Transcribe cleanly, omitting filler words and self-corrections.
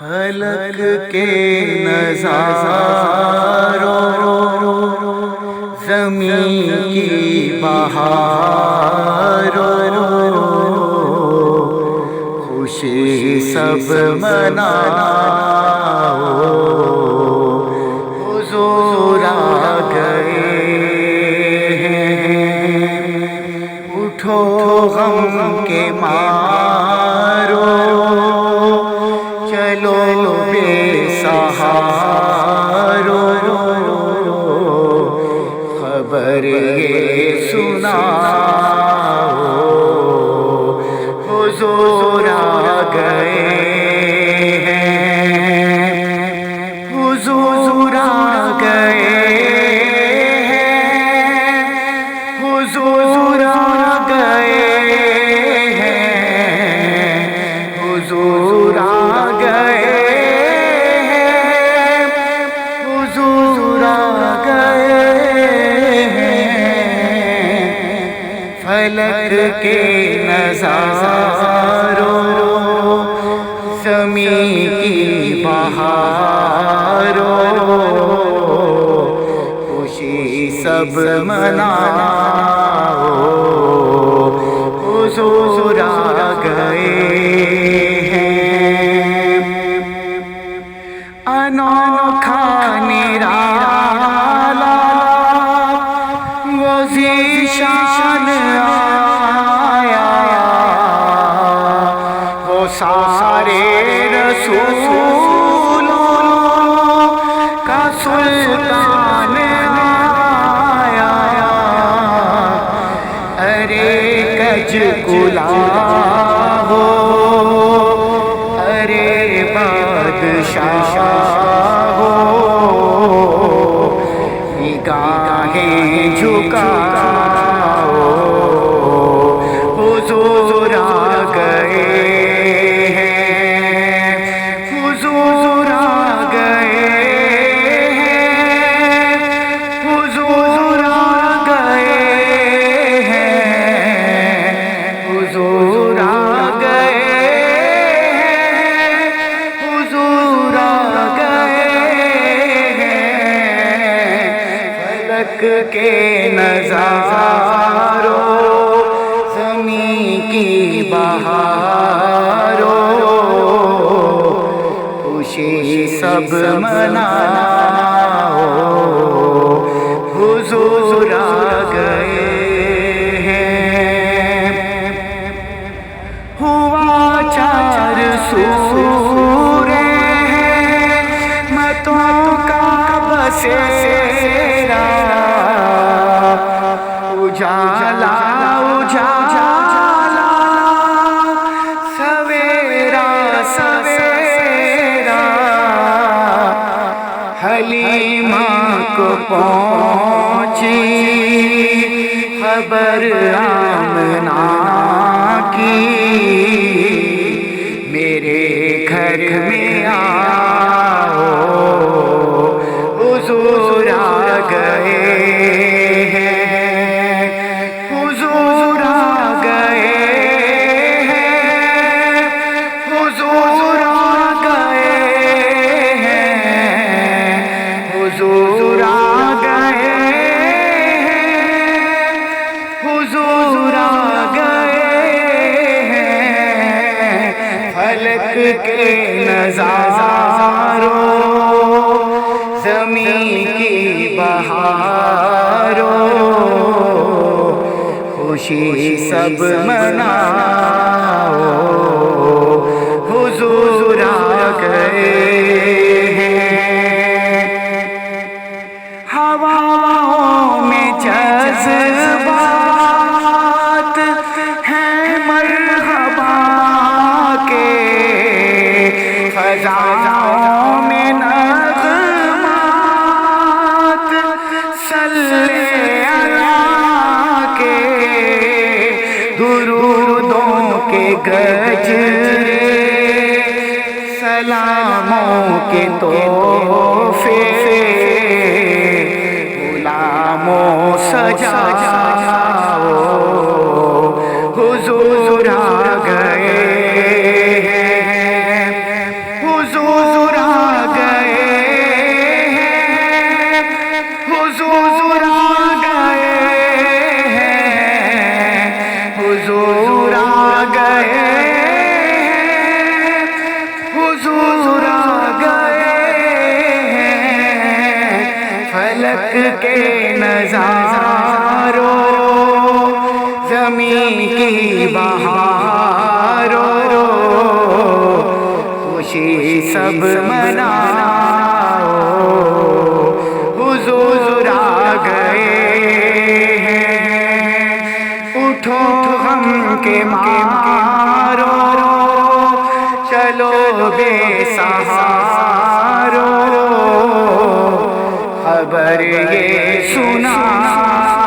فلک کے نظاروں زمین کی بہاروں خوشی سب مناؤ حضور آ گئے ہیں اٹھو غم کے مارو چلو بے سہارو خبر یہ سناؤ حضور آ گئے ہیں حضور آ گئے ہیں حضور آ گئے ہیں حضور آ گئے ہیں حضور آ گئے ہیں فلک کے نظاروں زمین کی بہاروں خوشی سب مناؤ حضور آ گئے ہیں انوکھا نرالا وہ ذیشان آیا وہ سارے رسولوں کا سلطان آیا ارے کج کلا ہو ارے بادشاہ ہو نگاہیں جھکاؤ حضور آ گئے ہیں حضور آ گئے ہیں حضور آ گئے ہیں حضور آ گئے ہیں حضور آ گئے ہیں فلک کے نظاروں زمین کی بہاروں خوشی سب مناؤ حضور آ گئے ہیں ہوا چار سورے متوں کا بسیرا اجالا اجالا سویرا سویرا حلیمہ کو پہنچی خبر آمنہ کی میرے گھر میں آؤ حضور آ گئے ہیں حضور آ گئے ہیں حضور آ گئے ہیں حضور آ گئے ہیں حضور آ گئے ہیں فلک کے نظاروں زمین کی بہاروں خوشی سب مناؤ حضور آ گئے ہیں ہواؤں میں جذبات ہیں مرحبا کے فضاؤں میں نغمات صلی اللہ کے درودوں کے گجرے سلاموں کے تحفے غلاموں سجاؤ حضور آ گئے ہیں حضور فلک کے نظاروں زمین کی بہاروں خوشی سب مناؤ حضور آ گئے ہیں اٹھو غم کے مارو چلو بے سہارو خبر یہ سنا